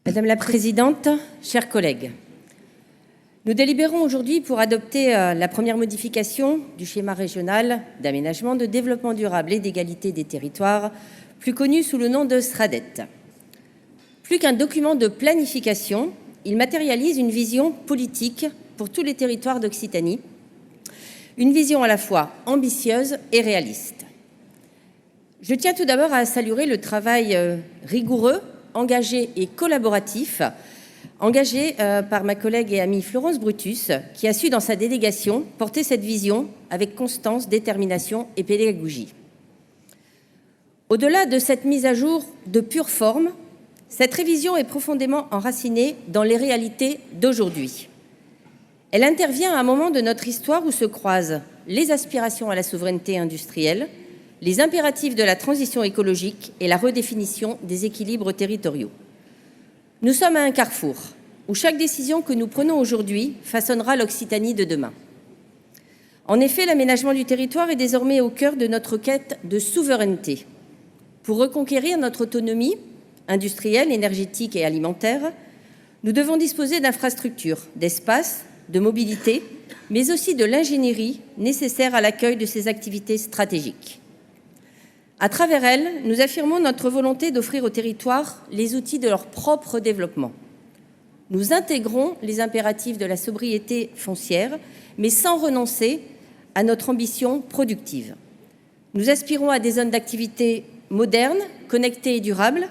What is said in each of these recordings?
Madame la Présidente, chers collègues, nous délibérons aujourd'hui pour adopter la première modification du schéma régional d'aménagement, de développement durable et d'égalité des territoires, plus connu sous le nom de SRADDET. Plus qu'un document de planification, il matérialise une vision politique pour tous les territoires d'Occitanie, une vision à la fois ambitieuse et réaliste. Je tiens tout d'abord à saluer le travail rigoureux, engagé et collaboratif, engagé par ma collègue et amie Florence Brutus, qui a su dans sa délégation porter cette vision avec constance, détermination et pédagogie. Au-delà de cette mise à jour de pure forme, cette révision est profondément enracinée dans les réalités d'aujourd'hui. Elle intervient à un moment de notre histoire où se croisent les aspirations à la souveraineté industrielle, les impératifs de la transition écologique et la redéfinition des équilibres territoriaux. Nous sommes à un carrefour où chaque décision que nous prenons aujourd'hui façonnera l'Occitanie de demain. En effet, l'aménagement du territoire est désormais au cœur de notre quête de souveraineté. Pour reconquérir notre autonomie industrielle, énergétique et alimentaire, nous devons disposer d'infrastructures, d'espaces, de mobilité, mais aussi de l'ingénierie nécessaire à l'accueil de ces activités stratégiques. À travers elles, nous affirmons notre volonté d'offrir aux territoires les outils de leur propre développement. Nous intégrons les impératifs de la sobriété foncière, mais sans renoncer à notre ambition productive. Nous aspirons à des zones d'activité modernes, connectées et durables,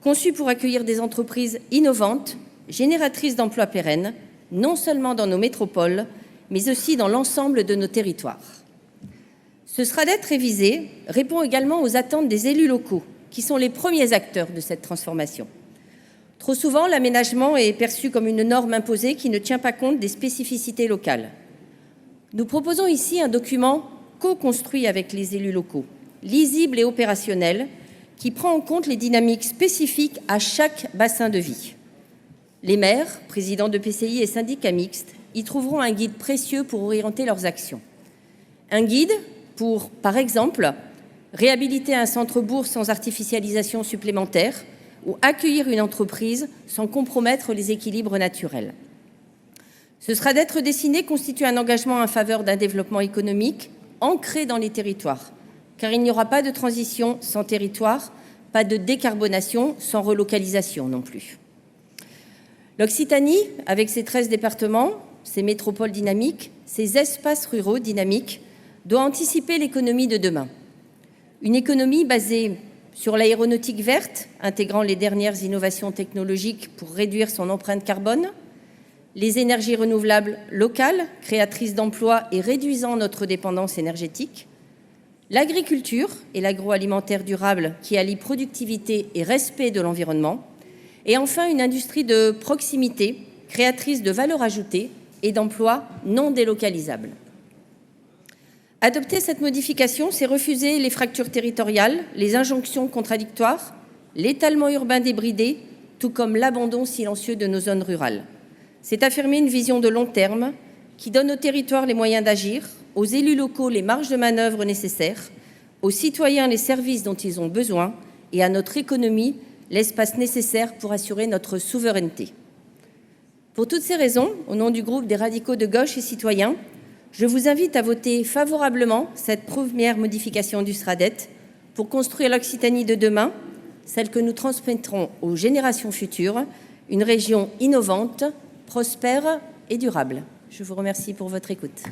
conçues pour accueillir des entreprises innovantes, génératrices d'emplois pérennes, non seulement dans nos métropoles, mais aussi dans l'ensemble de nos territoires. Ce SRADDET révisé répond également aux attentes des élus locaux, qui sont les premiers acteurs de cette transformation. Trop souvent, l'aménagement est perçu comme une norme imposée qui ne tient pas compte des spécificités locales. Nous proposons ici un document co-construit avec les élus locaux, lisible et opérationnel, qui prend en compte les dynamiques spécifiques à chaque bassin de vie. Les maires, présidents de PCI et syndicats mixtes y trouveront un guide précieux pour orienter leurs actions. Un guide pour, par exemple, réhabiliter un centre-bourg sans artificialisation supplémentaire ou accueillir une entreprise sans compromettre les équilibres naturels. Ce SRADDET redessiné constitue un engagement en faveur d'un développement économique ancré dans les territoires, car il n'y aura pas de transition sans territoire, pas de décarbonation sans relocalisation non plus. L'Occitanie, avec ses 13 départements, ses métropoles dynamiques, ses espaces ruraux dynamiques, doit anticiper l'économie de demain. Une économie basée sur l'aéronautique verte, intégrant les dernières innovations technologiques pour réduire son empreinte carbone, les énergies renouvelables locales, créatrices d'emplois et réduisant notre dépendance énergétique, l'agriculture et l'agroalimentaire durable qui allie productivité et respect de l'environnement, et enfin une industrie de proximité, créatrice de valeur ajoutée et d'emplois non délocalisables. Adopter cette modification, c'est refuser les fractures territoriales, les injonctions contradictoires, l'étalement urbain débridé, tout comme l'abandon silencieux de nos zones rurales. C'est affirmer une vision de long terme qui donne aux territoires les moyens d'agir, aux élus locaux les marges de manœuvre nécessaires, aux citoyens les services dont ils ont besoin et à notre économie l'espace nécessaire pour assurer notre souveraineté. Pour toutes ces raisons, au nom du groupe des radicaux de gauche et citoyens, je vous invite à voter favorablement cette première modification du SRADDET pour construire l'Occitanie de demain, celle que nous transmettrons aux générations futures, une région innovante, prospère et durable. Je vous remercie pour votre écoute.